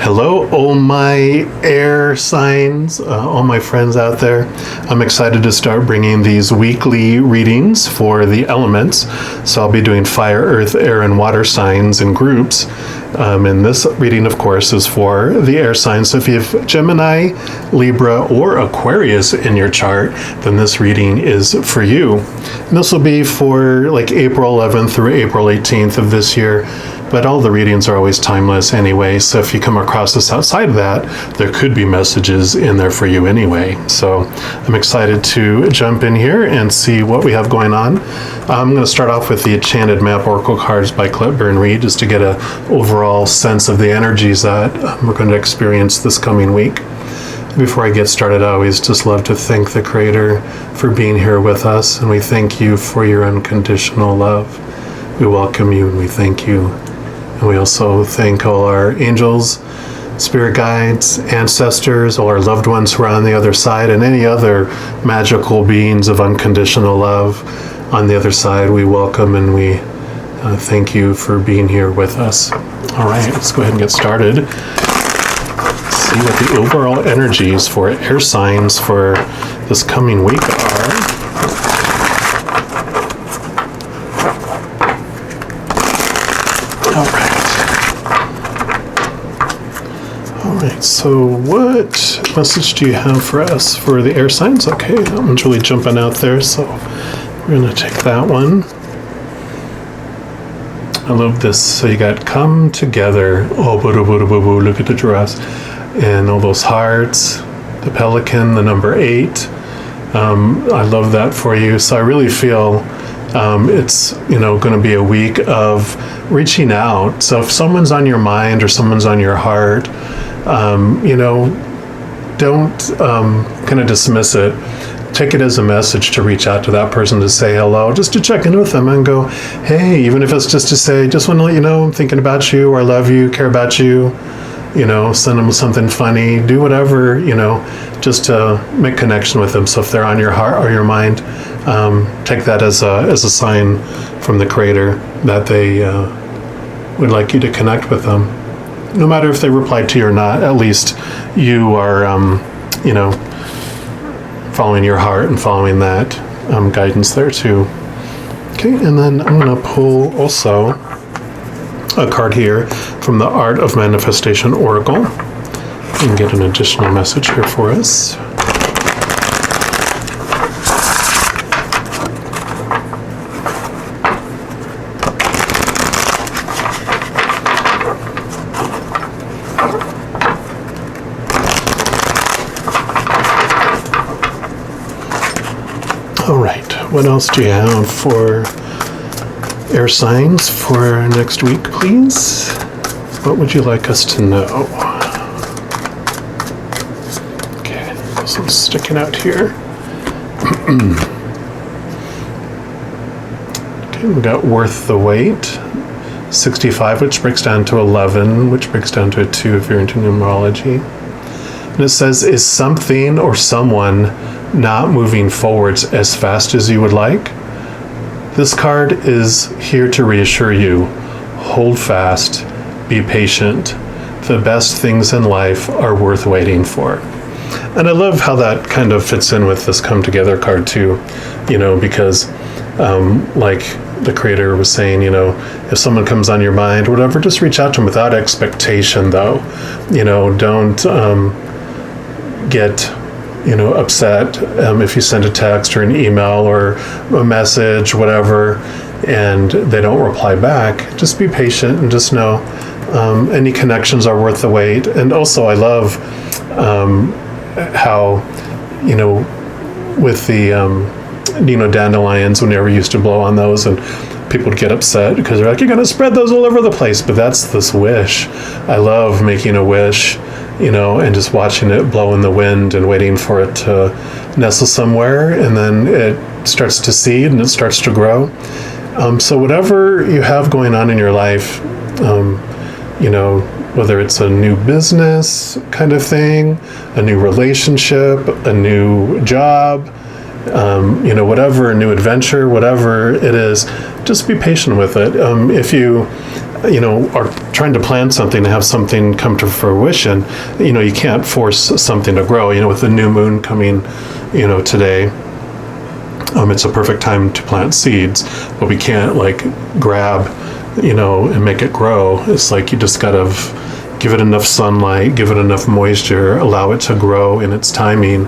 Hello, all my air signs, all my friends out there. I'm excited to start bringing these weekly readings for the elements. So I'll be doing fire, earth, air, and water signs in groups. And this reading, of course, is for the air signs. So if you have Gemini, Libra, or Aquarius in your chart, then this reading is for you. And this will be for like April 11th through April 18th of this year. But all the readings are always timeless anyway, so if you come across this outside of that, there could be messages in there for you anyway. So I'm excited to jump in here and see what we have going on. I'm going to start off with the Enchanted Map Oracle cards by Cletburn Reed, just to get an overall sense of the energies that we're going to experience this coming week. Before I get started, I always just love to thank the Creator for being here with us, and we thank you for your unconditional love. We welcome you and we thank you. And we also thank all our angels, spirit guides, ancestors, all our loved ones who are on the other side, and any other magical beings of unconditional love on the other side. We welcome and we thank you for being here with us. All right, let's go ahead and get started. See what the overall energies for air signs for this coming week are. So what message do you have for us for the air signs? Okay, that one's really jumping out there, so we're going to take that one. I love this. So you got come together. Oh, look at the giraffes. And all those hearts, the pelican, the number 8. I love that for you. So I really feel it's going to be a week of reaching out. So if someone's on your mind or someone's on your heart, don't kind of dismiss it. Take it as a message to reach out to that person, to say hello, just to check in with them and go, hey, even if it's just to say, just want to let you know I'm thinking about you, or I love you, care about you, send them something funny, do whatever, just to make connection with them. So if they're on your heart or your mind, take that as a sign from the Creator that they would like you to connect with them. No matter if they replied to you or not, at least you are, following your heart and following that guidance there too. Okay, and then I'm going to pull also a card here from the Art of Manifestation Oracle and get an additional message here for us. All right, what else do you have for air signs for next week, please? What would you like us to know? Okay, this one's sticking out here. Okay, we got worth the wait. 65, which breaks down to 11, which breaks down to a 2 if you're into numerology. And it says, is something or someone not moving forwards as fast as you would like? This card is here to reassure you. Hold fast, be patient. The best things in life are worth waiting for. And I love how that kind of fits in with this come together card too, because like the Creator was saying, if someone comes on your mind or whatever, just reach out to them without expectation though. Don't get upset if you send a text or an email or a message, whatever, and they don't reply back. Just be patient and just know any connections are worth the wait. And also I love how, with the dandelions, whenever you used to blow on those and people would get upset because they're like, you're going to spread those all over the place. But that's this wish. I love making a wish, and just watching it blow in the wind and waiting for it to nestle somewhere, and then it starts to seed and it starts to grow. So whatever you have going on in your life, whether it's a new business kind of thing, a new relationship, a new job, whatever, a new adventure, whatever it is, just be patient with it. If you are trying to plan something to have something come to fruition, you can't force something to grow. With the new moon coming, today, it's a perfect time to plant seeds, but we can't grab, and make it grow. It's like you just gotta give it enough sunlight, give it enough moisture, allow it to grow in its timing.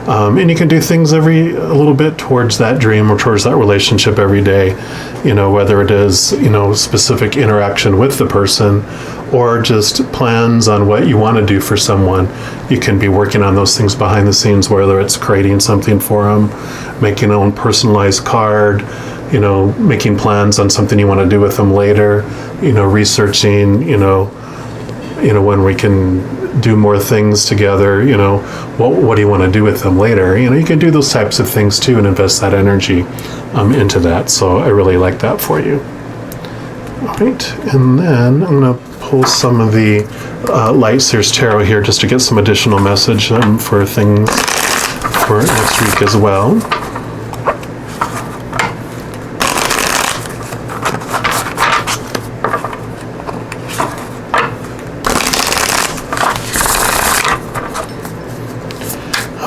And you can do things a little bit towards that dream or towards that relationship every day, whether it is, specific interaction with the person or just plans on what you want to do for someone. You can be working on those things behind the scenes, whether it's creating something for them, making your own personalized card, making plans on something you want to do with them later, researching, when we can do more things together, what do you want to do with them later? You can do those types of things too and invest that energy into that. So I really like that for you. All right, and then I'm going to pull some of the Light Seers Tarot here just to get some additional message for things for next week as well.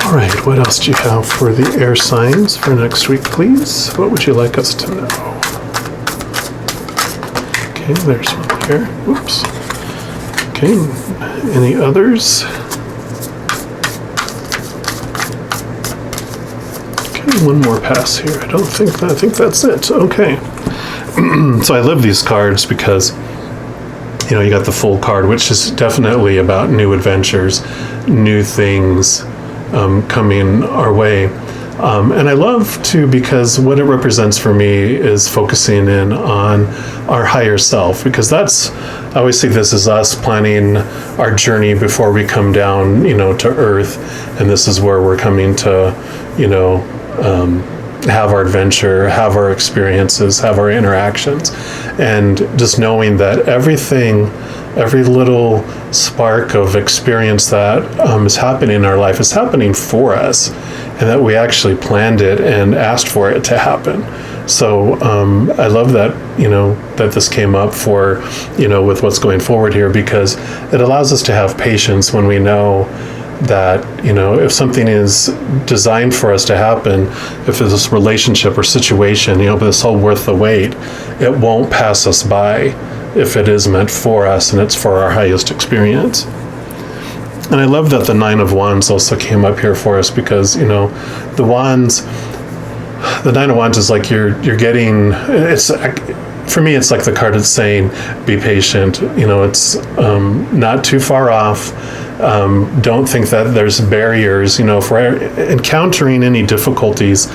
All right, what else do you have for the air signs for next week, please? What would you like us to know? Okay, there's one here. Oops. Okay, any others? Okay, one more pass here. I think that's it. Okay. So I love these cards because you got the full card, which is definitely about new adventures, new things coming our way. And I love too, because what it represents for me is focusing in on our higher self, because I always see this as us planning our journey before we come down, to earth. And this is where we're coming to, have our adventure, have our experiences, have our interactions. And just knowing that every little spark of experience that is happening in our life is happening for us, and that we actually planned it and asked for it to happen. So I love that, that this came up for, with what's going forward here, because it allows us to have patience when we know that, if something is designed for us to happen, if it's this relationship or situation, but it's all worth the wait, it won't pass us by if it is meant for us and it's for our highest experience. And I love that the Nine of Wands also came up here for us, because, the Nine of Wands is like you're getting, for me, it's like the card is saying, be patient. It's not too far off. Don't think that there's barriers, for encountering any difficulties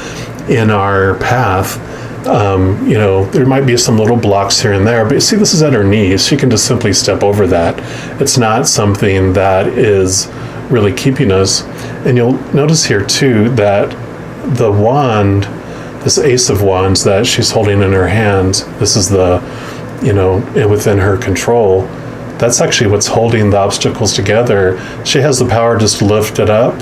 in our path. There might be some little blocks here and there, but see, this is at her knees. She can just simply step over that. It's not something that is really keeping us. And you'll notice here too that the wand, this Ace of Wands that she's holding in her hands, this is the, within her control. That's actually what's holding the obstacles together. She has the power just to lift it up,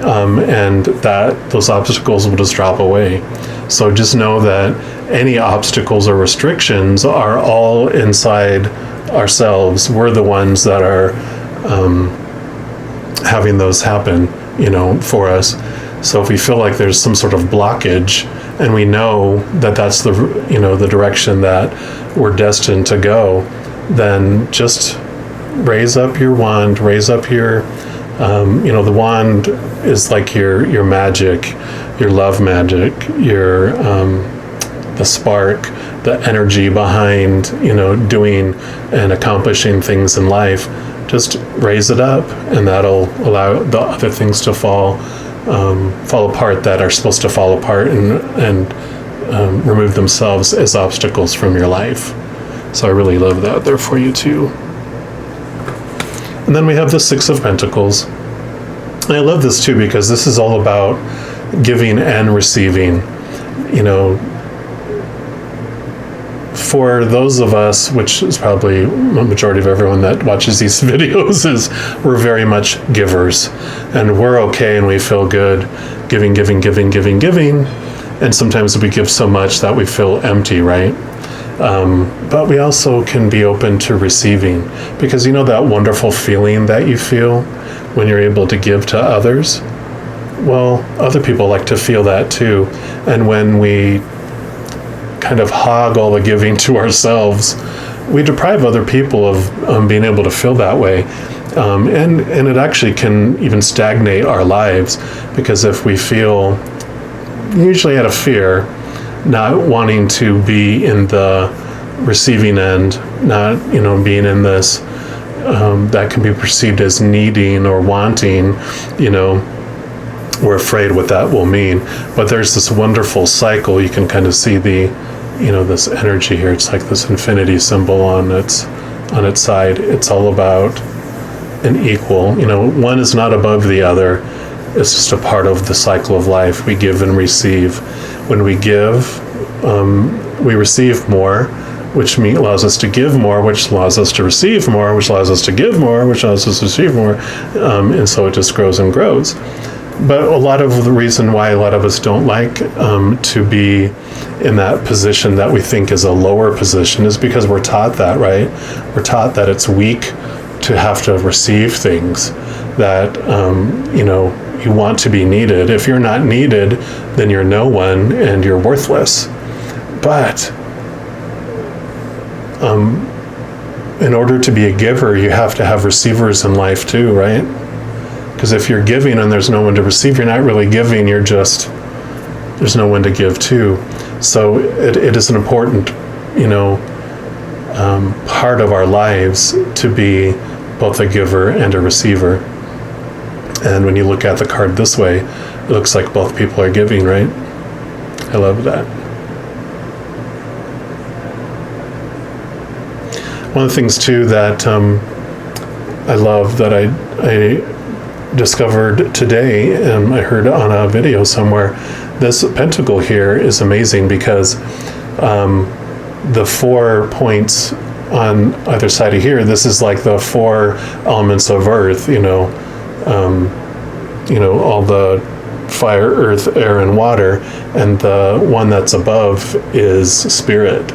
and that those obstacles will just drop away. So just know that any obstacles or restrictions are all inside ourselves. We're the ones that are having those happen, for us. So if we feel like there's some sort of blockage, and we know that that's the, the direction that we're destined to go, then just raise up your wand, raise up your, the wand is like your magic, your love magic, your, the spark, the energy behind, doing and accomplishing things in life. Just raise it up, and that'll allow the other things to fall apart that are supposed to fall apart, and remove themselves as obstacles from your life. So I really love that there for you too. And then we have the Six of Pentacles. And I love this too, because this is all about giving and receiving. For those of us, which is probably a majority of everyone that watches these videos, is we're very much givers, and we're okay and we feel good giving. And sometimes we give so much that we feel empty, right? But we also can be open to receiving, because you know that wonderful feeling that you feel when you're able to give to others? Well, other people like to feel that too. And when we kind of hog all the giving to ourselves, we deprive other people of being able to feel that way. And it actually can even stagnate our lives, because if we feel, usually out of fear, not wanting to be in the receiving end, not, being in this, that can be perceived as needing or wanting, we're afraid what that will mean. But there's this wonderful cycle. You can kind of see this energy here. It's like this infinity symbol on its side. It's all about an equal. One is not above the other. It's just a part of the cycle of life. We give and receive. When we give, we receive more, which allows us to give more, which allows us to receive more, which allows us to give more, which allows us to receive more. And so it just grows and grows. But a lot of the reason why a lot of us don't like to be in that position that we think is a lower position is because we're taught that, right? We're taught that it's weak to have to receive things, that, you want to be needed. If you're not needed, then you're no one and you're worthless. But in order to be a giver, you have to have receivers in life too, right? Because if you're giving and there's no one to receive, you're not really giving, there's no one to give to. So it is an important, part of our lives to be both a giver and a receiver. And when you look at the card this way, it looks like both people are giving, right? I love that. One of the things too that I love, that I discovered today, and I heard on a video somewhere, this pentacle here is amazing, because the 4 points on either side of here, this is like the 4 elements of earth, all the fire, earth, air, and water, and the one that's above is spirit.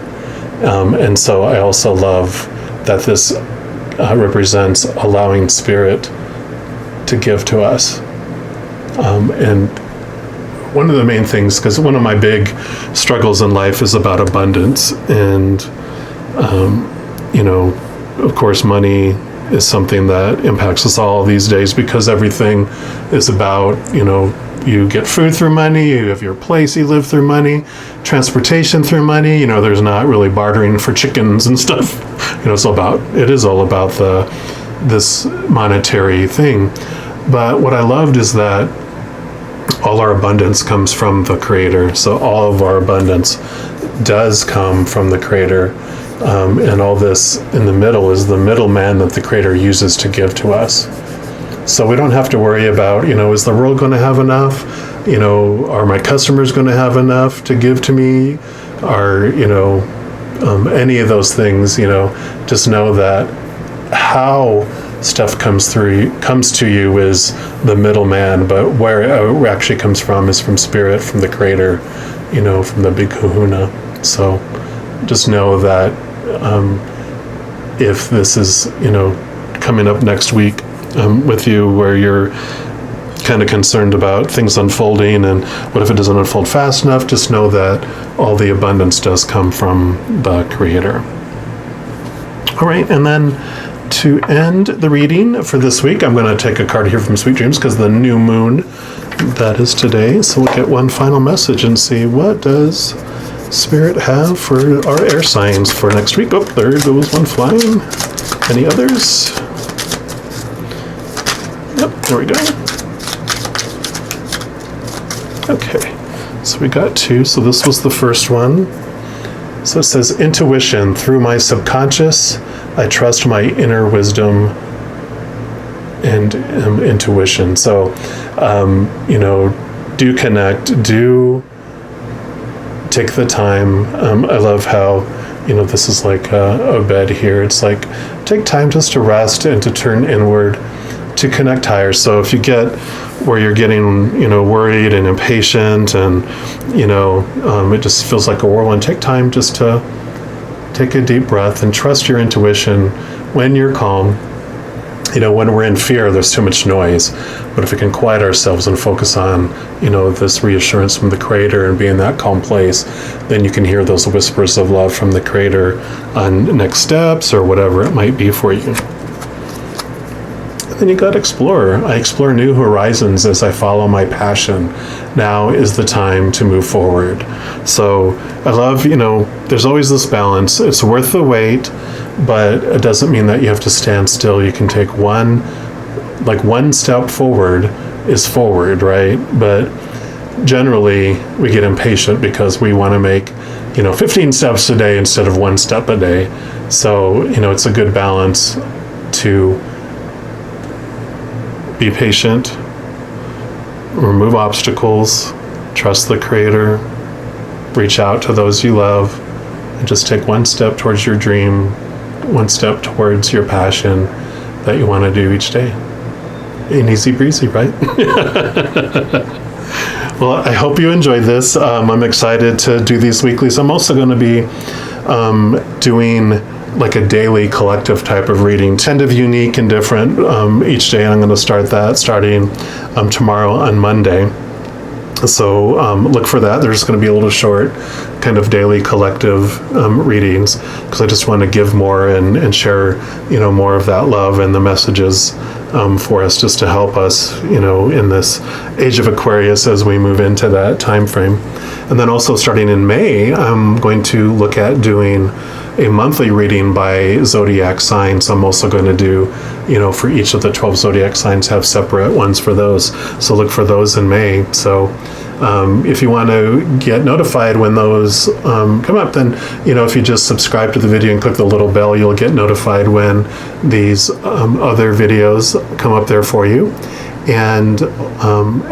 And so I also love that this represents allowing spirit to give to us. And one of the main things, because one of my big struggles in life is about abundance, and of course money is something that impacts us all these days, because everything is about, you get food through money, you have your place you live through money, transportation through money, there's not really bartering for chickens and stuff. It is all about this monetary thing. But what I loved is that all our abundance comes from the Creator. So all of our abundance does come from the Creator. And all this in the middle is the middleman that the Creator uses to give to us. So we don't have to worry about, is the world going to have enough? Are my customers going to have enough to give to me? Are, any of those things, just know that how stuff comes to you is the middleman, but where it actually comes from is from Spirit, from the Creator, from the big kahuna. So just know that if this is, coming up next week with you, where you're kind of concerned about things unfolding and what if it doesn't unfold fast enough, just know that all the abundance does come from the Creator. All right, and then to end the reading for this week, I'm going to take a card here from Sweet Dreams, because the new moon, that is today. So we'll get one final message and see, what does Spirit have for our air signs for next week? Oh, there goes one flying. Any others? Yep, there we go. Okay, so we got 2. So this was the first one. So it says, intuition. Through my subconscious, I trust my inner wisdom and intuition. So, do connect, do take the time. I love how, this is like a bed here. It's like, take time just to rest and to turn inward, to connect higher. So if you get where you're getting, worried and impatient and, it just feels like a whirlwind, take time just to take a deep breath and trust your intuition when you're calm. When we're in fear, there's too much noise. But if we can quiet ourselves and focus on, this reassurance from the Creator and be in that calm place, then you can hear those whispers of love from the Creator on next steps or whatever it might be for you. Then you got to explore. I explore new horizons as I follow my passion. Now is the time to move forward. So I love, there's always this balance. It's worth the wait, but it doesn't mean that you have to stand still. You can take one step forward is forward, right? But generally we get impatient because we want to make, 15 steps a day instead of one step a day. So, it's a good balance to be patient, remove obstacles, trust the Creator, reach out to those you love, and just take one step towards your dream, one step towards your passion that you want to do each day. And easy breezy, right? Well, I hope you enjoyed this. I'm excited to do these weeklies. I'm also going to be doing like a daily collective type of reading, tend of unique and different each day. And I'm going to start that starting tomorrow on Monday. So look for that. There's going to be a little short kind of daily collective readings because I just want to give more and share, more of that love and the messages for us just to help us, in this age of Aquarius as we move into that time frame. And then also starting in May, I'm going to look at doing a monthly reading by zodiac signs. I'm also going to do, for each of the 12 zodiac signs, have separate ones for those. So look for those in May. So if you want to get notified when those come up, then, if you just subscribe to the video and click the little bell, you'll get notified when these other videos come up there for you. And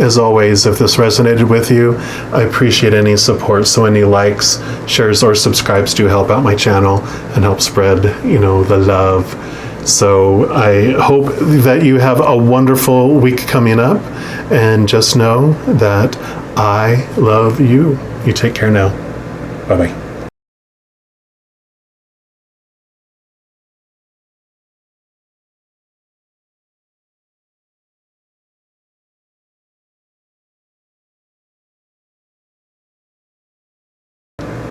as always, if this resonated with you, I appreciate any support. So any likes, shares, or subscribes do help out my channel and help spread, the love. So I hope that you have a wonderful week coming up. And just know that I love you. You take care now. Bye-bye.